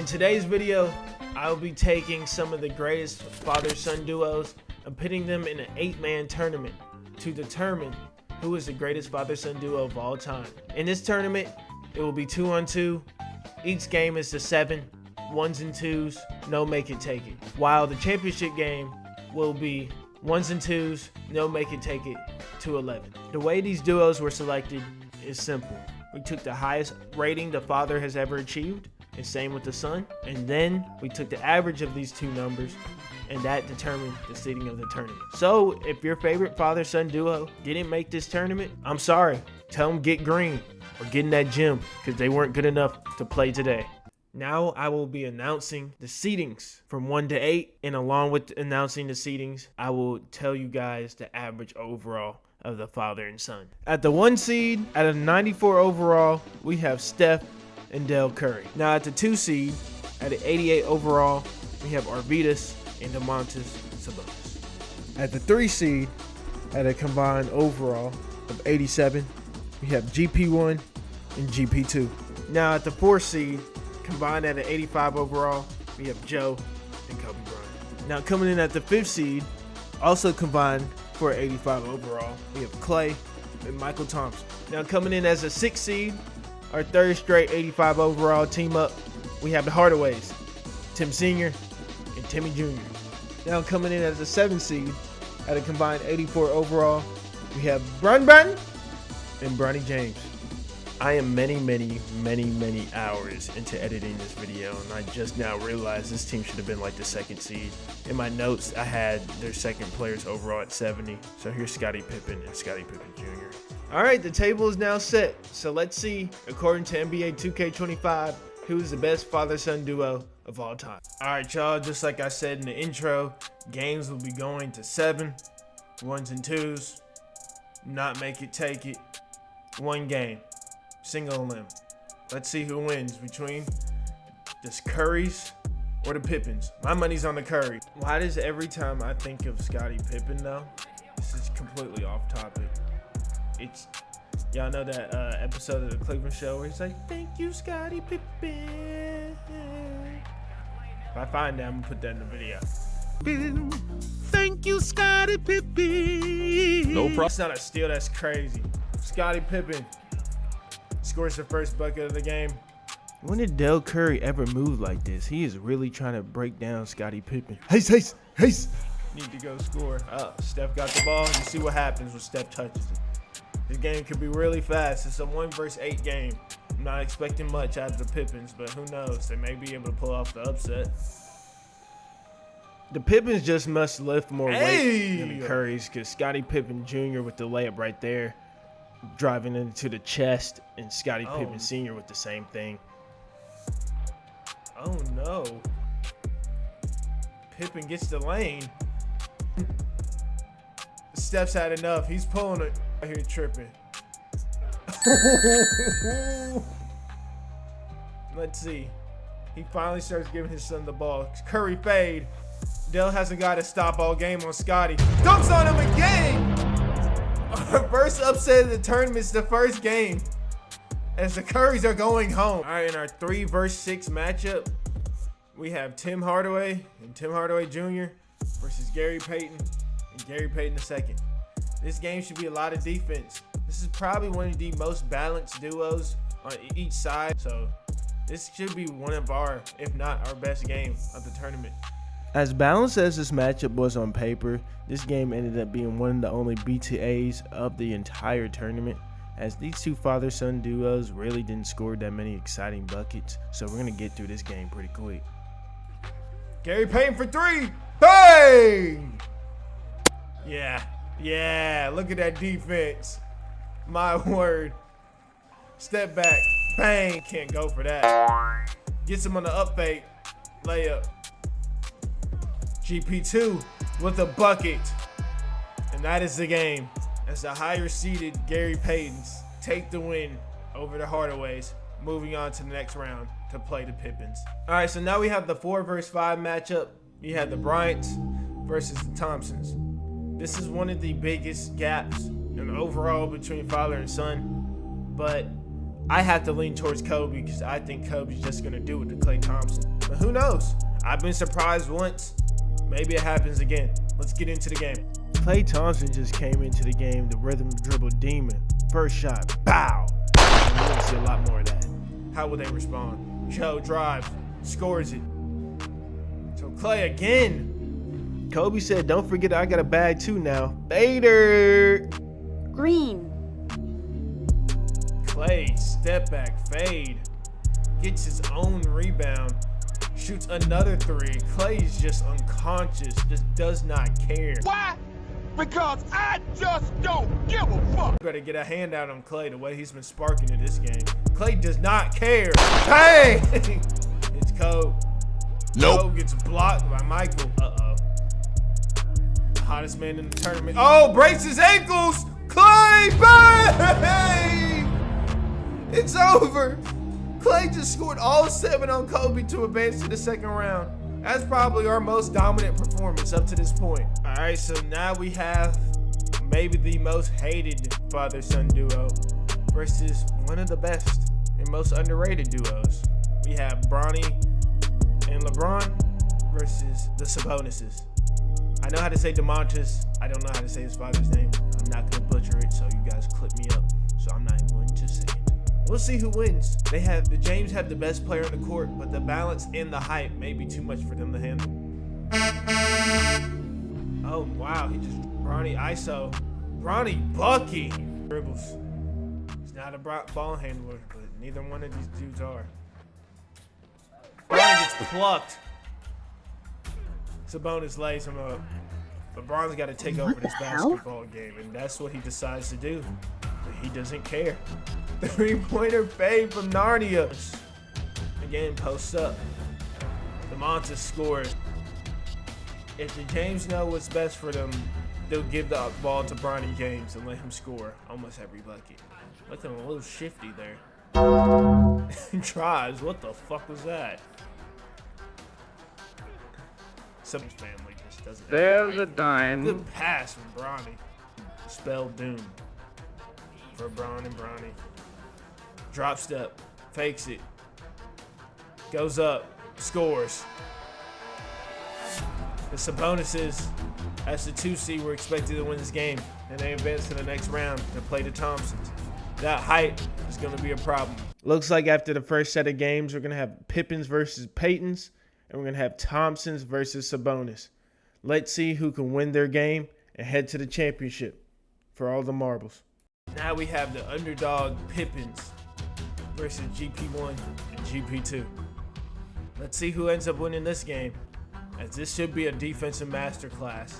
In today's video, I will be taking some of the greatest father-son duos and pitting them in an 8-man tournament to determine who is the greatest father-son duo of all time. In this tournament, it will be 2-on-2. Each game is to 7, 1s and 2s, no make it take it. While the championship game will be 1s and 2s, no make it take it to 11. The way these duos were selected is simple. We took the highest rating the father has ever achieved, and same with the son, and then we took the average of these two numbers, and that determined the seeding of the tournament. So if your favorite father-son duo didn't make this tournament, I'm sorry. Tell them get green or get in that gym because they weren't good enough to play today. Now I will be announcing the seedings from 1 to 8, and along with announcing the seedings, I will tell you guys the average overall of the father and son. At the 1 seed, out of 94 overall, we have Steph and Dell Curry. Now at the 2 seed, at an 88 overall, we have Arvydas and Domantas Sabonis. At the 3 seed, at a combined overall of 87, we have GP1 and GP2. Now at the 4 seed, combined at an 85 overall, we have Joe and Kobe Bryant. Now coming in at the 5th seed, also combined for an 85 overall, we have Clay and Michael Thompson. Now coming in as a 6th seed, our 3rd straight 85 overall team up, we have the Hardaways, Tim Sr. and Timmy Jr. Now coming in as a 7th seed, at a combined 84 overall, we have Brun and Bronny James. I am many hours into editing this video, and I just now realized this team should have been like the 2nd seed. In my notes, I had their 2nd players overall at 70. So here's Scottie Pippen and Scottie Pippen Jr. All right, the table is now set. So let's see, according to NBA 2K25, who is the best father-son duo of all time. All right, y'all, just like I said in the intro, games will be going to 7, 1s and 2s, not make it take it, 1 game, single limb. Let's see who wins between the Currys or the Pippins. My money's on the Curry. Why does every time I think of Scottie Pippen though, this is completely off topic. It's, y'all know that episode of the Cleveland Show where he's like, thank you, Scottie Pippen. If I find that, I'm gonna put that in the video. Thank you, Scottie Pippen. No problem. That's not a steal, that's crazy. Scottie Pippen scores the first bucket of the game. When did Dell Curry ever move like this? He is really trying to break down Scottie Pippen. Haste. Need to go score. Steph got the ball. You see what happens when Steph touches it. This game could be really fast. It's a 1 versus 8 game. I'm not expecting much out of the Pippins, but who knows? They may be able to pull off the upset. The Pippins just must lift more weight than the Currys, because Scottie Pippen Jr. with the layup right there, driving into the chest, and Scottie Pippen Sr. with the same thing. Oh no. Pippen gets the lane. Steph's had enough. He's pulling it. Right here tripping. Let's see. He finally starts giving his son the ball. Curry fade. Dell hasn't got to stop all game on Scottie. Dunks on him again. Our first upset of the tournament's the first game, as the Currys are going home. All right, in our 3 versus 6 matchup, we have Tim Hardaway and Tim Hardaway Jr. versus Gary Payton and Gary Payton II. This game should be a lot of defense. This is probably one of the most balanced duos on each side, so this should be one of our, if not our best game of the tournament. As balanced as this matchup was on paper, this game ended up being one of the only BTAs of the entire tournament, as these two father-son duos really didn't score that many exciting buckets, so we're going to get through this game pretty quick. Gary Payton for 3. Bang! Yeah, look at that defense. My word. Step back. Bang. Can't go for that. Gets him on the up fake. Layup. GP2 with a bucket. And that is the game, as the higher seeded Gary Paytons take the win over the Hardaways, moving on to the next round to play the Pippins. All right, so now we have the 4 versus 5 matchup. You have the Bryants versus the Thompsons. This is one of the biggest gaps in overall between father and son, but I have to lean towards Kobe because I think Kobe's just going to do it to Klay Thompson. who knows? I've been surprised once. Maybe it happens again. Let's get into the game. Klay Thompson just came into the game, the rhythm dribble demon. First shot, bow. And we're gonna see a lot more of that. How will they respond? Joe drives, scores it. So Klay again. Kobe said, don't forget I got a bag too now. Later. Green. Klay, step back, fade. Gets his own rebound. Shoots another three. Klay's just unconscious, just does not care. Why? Because I just don't give a fuck. Better get a hand out on Klay the way he's been sparking in this game. Klay does not care. Hey! It's Kobe. Nope. Kobe gets blocked by Michael. Uh-oh. The hottest man in the tournament. Oh, breaks his ankles. Klay, bang! It's over. Klay just scored all 7 on Kobe to advance to the second round. That's probably our most dominant performance up to this point. All right, so now we have maybe the most hated father-son duo versus one of the best and most underrated duos. We have Bronny and LeBron versus the Sabonises. I know how to say DeMontis. I don't know how to say his father's name. I'm not gonna butcher it, so you guys clip me up. So I'm not even going to say it. We'll see who wins. The James have the best player on the court, but the balance and the height may be too much for them to handle. Oh wow, he just Bronny ISO. Bronny Bucky dribbles. He's not a ball handler, but neither one of these dudes are. Bronny gets plucked. Sabonis lays him up. LeBron's got to take over this basketball game, and that's what he decides to do. But he doesn't care. Three-pointer fade from Narnia. Again, post up. DeMontis scores. If the James know what's best for them, they'll give the ball to Bronny James and let him score almost every bucket. Looking a little shifty there. Tries. What the fuck was that? Some family just doesn't. There's a dime. Good pass from Bronny. Spell doom for Bron and Bronny. Drop step, fakes it, goes up, scores. The Sabonises, as the 2 seed, were expected to win this game, and they advance to the next round to play the Thompsons. That height is going to be a problem. Looks like after the first set of games, we're going to have Pippins versus Paytons, and we're going to have Thompsons versus Sabonis. Let's see who can win their game and head to the championship for all the marbles. Now we have the underdog Pippins versus GP1 and GP2. Let's see who ends up winning this game, as this should be a defensive masterclass,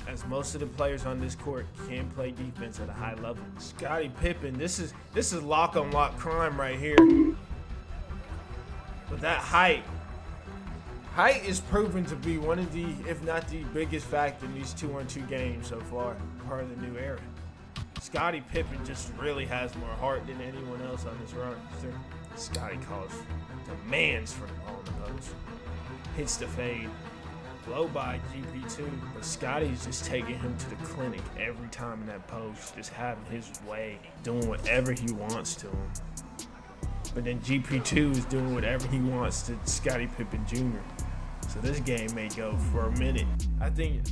as most of the players on this court can play defense at a high level. Scottie Pippen, this is lock on lock crime right here. But that height is proven to be one of the, if not the biggest factor in these 2-on-2 games so far, part of the new era. Scottie Pippen just really has more heart than anyone else on this roster. Scottie demands for the ball in the post. Hits the fade. Blow by GP2. But Scottie's just taking him to the clinic every time in that post. Just having his way. Doing whatever he wants to him. But then GP2 is doing whatever he wants to Scottie Pippen Jr. So this game may go for a minute. I think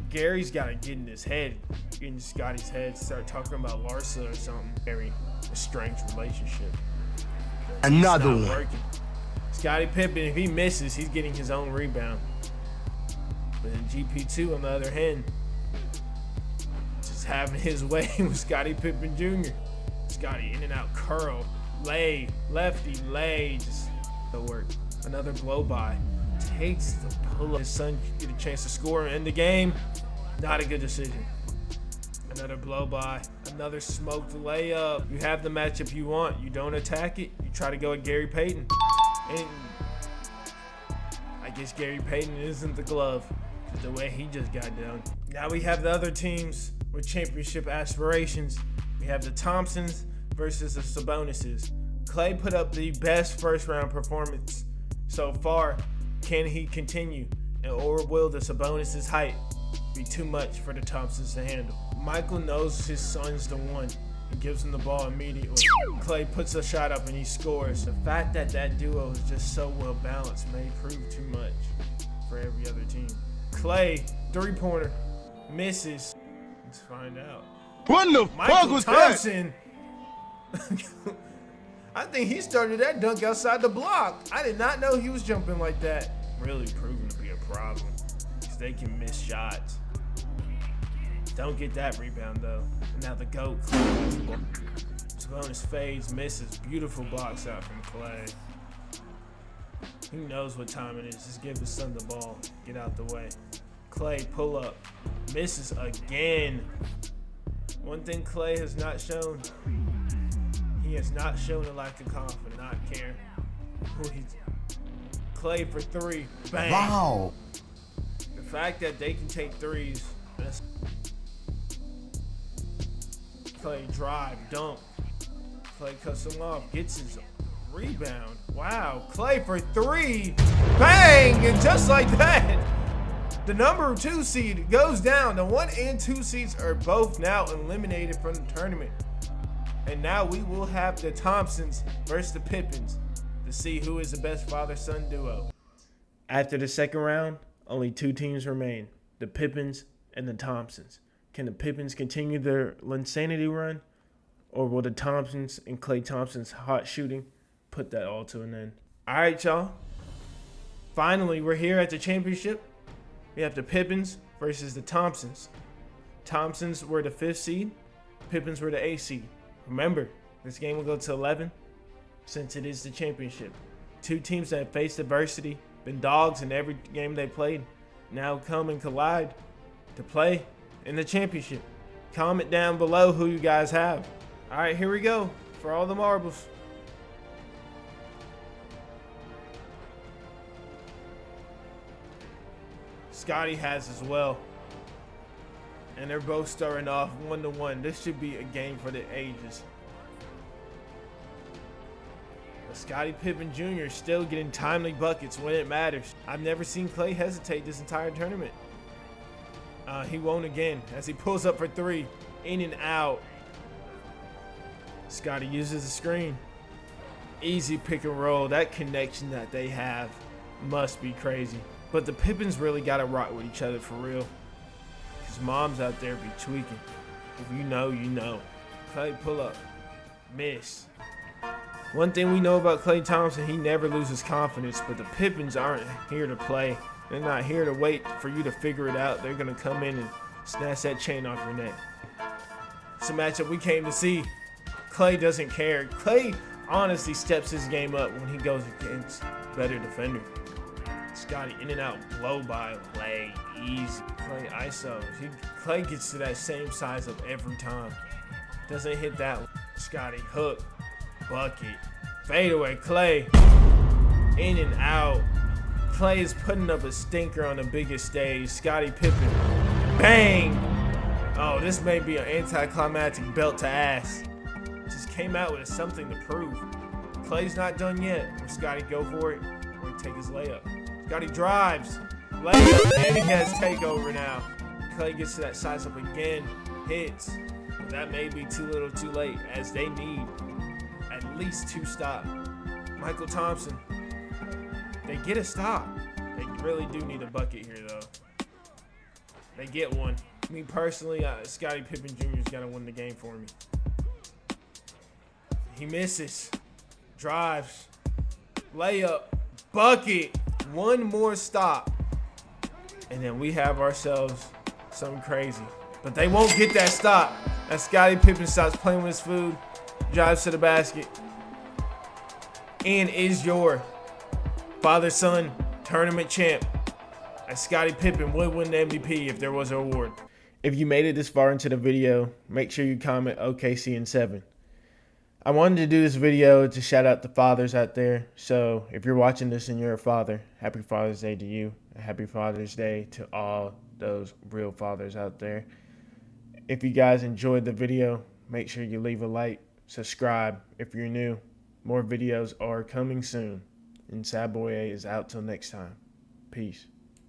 Gary's got to get in his head, get in Scottie's head, start talking about Larsa or something. Very estranged relationship. Another one. Working. Scottie Pippen, if he misses, he's getting his own rebound. But then GP2, on the other hand, just having his way with Scottie Pippen Jr. Scottie in and out curl, lay, lefty, lay, just the work. Another blow by. Takes the pull up. His son get a chance to score and end the game. Not a good decision. Another blow by. Another smoked layup. You have the matchup you want. You don't attack it. You try to go at Gary Payton. And I guess Gary Payton isn't the glove. The way he just got done. Now we have the other teams with championship aspirations. We have the Thompsons versus the Sabonises. Klay put up the best first round performance so far. Can he continue? Or will the Sabonis' height be too much for the Thompsons to handle? Michael knows his son's the one. He gives him the ball immediately. Klay puts a shot up and he scores. The fact that that duo is just so well balanced may prove too much for every other team. Klay, three-pointer, misses. Let's find out. What in the fuck Michael was that? Thompson. I think he started that dunk outside the block. I did not know he was jumping like that. Really proving to be a problem because they can miss shots. Don't get that rebound though. And now the GOAT, Klay. Sabonis fades, misses. Beautiful blocks out from Klay. He knows what time it is. Just give his son the ball. Get out the way. Klay, pull up. Misses again. One thing Klay has not shown, he has not shown a lack of confidence. Not care who he's. Klay for three. Bang. Wow. The fact that they can take threes. That's Klay drive, dunk. Klay cuts him off, gets his rebound. Wow, Klay for three. Bang! And just like that, the number 2 seed goes down. The 1 and 2 seeds are both now eliminated from the tournament. And now we will have the Thompsons versus the Pippins to see who is the best father-son duo. After the second round, only 2 teams remain, the Pippins and the Thompsons. Can the Pippins continue their insanity run? Or will the Thompsons and Klay Thompson's hot shooting put that all to an end? All right, y'all. Finally, we're here at the championship. We have the Pippins versus the Thompsons. Thompsons were the 5th seed. Pippins were the 8th seed. Remember, this game will go to 11 since it is the championship. 2 teams that have faced adversity, been dogs in every game they played, now come and collide to play in the championship. Comment down below who you guys have. All right, here we go for all the marbles. Scotty has as well. And they're both starting off 1-1. This should be a game for the ages. But Scottie Pippen Jr. is still getting timely buckets when it matters. I've never seen Klay hesitate this entire tournament. He won't again as he pulls up for 3. In and out. Scotty uses the screen. Easy pick and roll. That connection that they have must be crazy. But the Pippins really got to rock with each other for real. Because moms out there be tweaking. If you know, you know. Klay pull up. Miss. One thing we know about Klay Thompson, he never loses confidence. But the Pippins aren't here to play. They're not here to wait for you to figure it out. They're going to come in and snatch that chain off your neck. It's a matchup we came to see. Klay doesn't care. Klay honestly steps his game up when he goes against better defender. Scotty in and out, blow by Klay, easy. Klay ISO. Klay gets to that same size up every time. Doesn't hit that one. Scotty hook, bucket, fade away. Klay in and out. Klay is putting up a stinker on the biggest stage. Scottie Pippen, bang! Oh, this may be an anticlimactic belt to ass. Just came out with something to prove. Klay's not done yet. Will Scotty go for it or he take his layup? Scotty drives, layup, and he has takeover now. Klay gets to that size up again, hits. But that may be too little too late as they need at least 2 stops. Michael Thompson, they get a stop. They really do need a bucket here though. They get one. Me personally, Scottie Pippen Jr.'s got to win the game for me. He misses, drives, layup, bucket, one more stop. And then we have ourselves something crazy. But they won't get that stop. As Scottie Pippen stops playing with his food, drives to the basket, and is your father-son tournament champ. As Scottie Pippen would win the MVP if there was an award. If you made it this far into the video, make sure you comment OKC in 7. I wanted to do this video to shout out the fathers out there. So if you're watching this and you're a father, happy Father's Day to you. And happy Father's Day to all those real fathers out there. If you guys enjoyed the video, make sure you leave a like, subscribe if you're new. More videos are coming soon. And Sad Boy A is out till next time. Peace.